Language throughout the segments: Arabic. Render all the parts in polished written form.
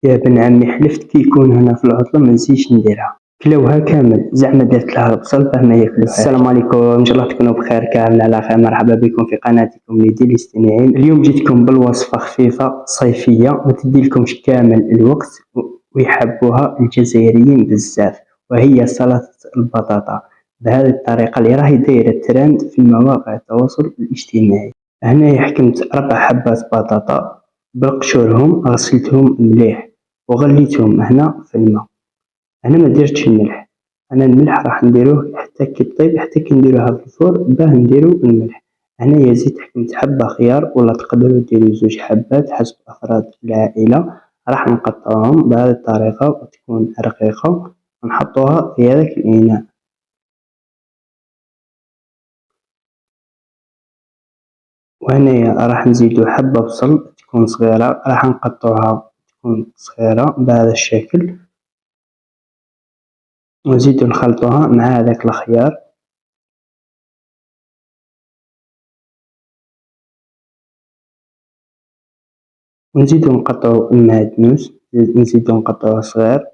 يا بن عمي حلفت كي يكون هنا في العطلة منسيش نديرها، كلاوها كامل زعما درت لها البصل باه ما ياكلوهاش. السلام عليكم، ان شاء الله تكونوا بخير كامل على خير. مرحبا بكم في قناتكم ليدي الاستماعين. اليوم جيتكم بالوصفة خفيفة صيفية ما تديلكمش كامل الوقت ويحبوها الجزائريين بزاف، وهي سلطة البطاطا بهذه الطريقة اللي راهي دايرة ترند في مواقع التواصل الاجتماعي. هنايا حكمت 4 حبات بطاطا بقشورهم، غسلتهم مليح وغليتهم هنا في الماء. انا ما درتش الملح، انا الملح راح نديروه حتى كي طيب، حتى كي نديروها في الفور باه نديرو الملح. هنايا زيت حكمت حبة خيار، ولا تقدروا ديروا 2 حبات حسب افراد العائلة. راح نقطعوهم بهذه الطريقة وتكون رقيقة ونحطوها في هذاك الاناء. وهنايا راح نزيدو حبة بصل تكون صغيرة، راح نقطعوها تكون صغيرة بهذا الشكل، ونزيدو نخلطوها مع هذاك الخيار. ونزيدو نقطعو المعدنوس، نزيدو نقطعوه صغير،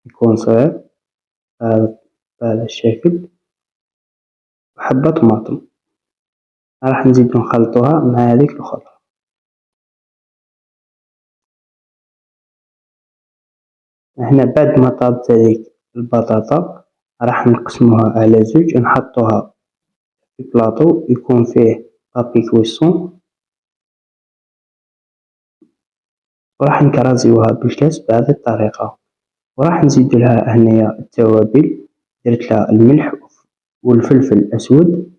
يكون صغير بهذا الشكل. وحبة طماطم راح نزيدو نخلطوها مع هذيك الخضرة. هنا بعد ما طابت هذيك البطاطا راح نقسموها على 2 ونحطوها في بلاطو يكون فيه بابي كويسون، وراح نكرازيوها بالكاس بهذه الطريقة. وراح نزيدو لها هنايا التوابل، درت لها الملح والفلفل الأسود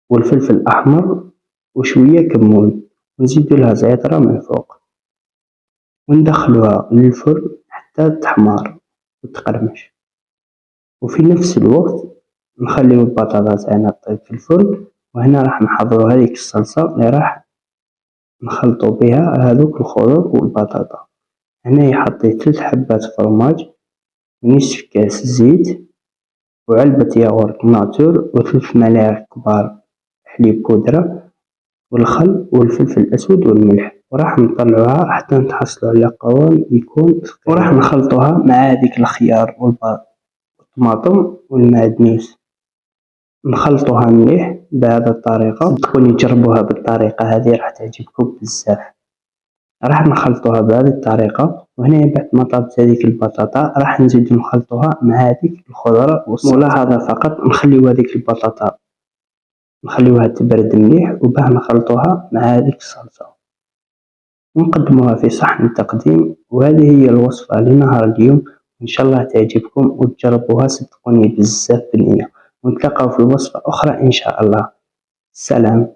والفلفل الأحمر وشوية كمون، ونزيدو لها زعترة من فوق، وندخلوها للفرن حتى تحمار وتقرمش. وفي نفس الوقت نخليو البطاطا تاعنا طيب في الفرن. وهنا راح نحضرو هذيك الصلصة اللي راح نخلطو بها هذوك الخضر والبطاطا. هنايا حطيت 3 حبات فرماج ونصف كاس زيت وعلبة ياغورت ناتور و3 ملاعق كبار حليب بودرة والخل والفلفل الأسود والملح. وراح نطلعوها حتى نتحصلو على قوام يكون ثقيل، وراح نخلطوها مع هذيك الخيار والطماطم والمعدنوس، نخلطوها مليح بهذه الطريقة. صدقوني جربوها بالطريقة هذه راح تعجبكم بزاف. راح نخلطوها بهذه الطريقة. وهنا بعد ما طابت هذيك البطاطا راح نزيدو نخلطوها مع هذيك الخضرة ملاحظة فقط، نخليو هذيك البطاطا نخليوها تبرد مليح وباه نخلطوها مع هذيك الصلصة ونقدموها في صحن تقديم. وهذه هي الوصفة لنهار اليوم، إن شاء الله تعجبكم وتجربوها صدقوني بزاف بالنية. ونتلاقاو في وصفة أخرى إن شاء الله. سلام.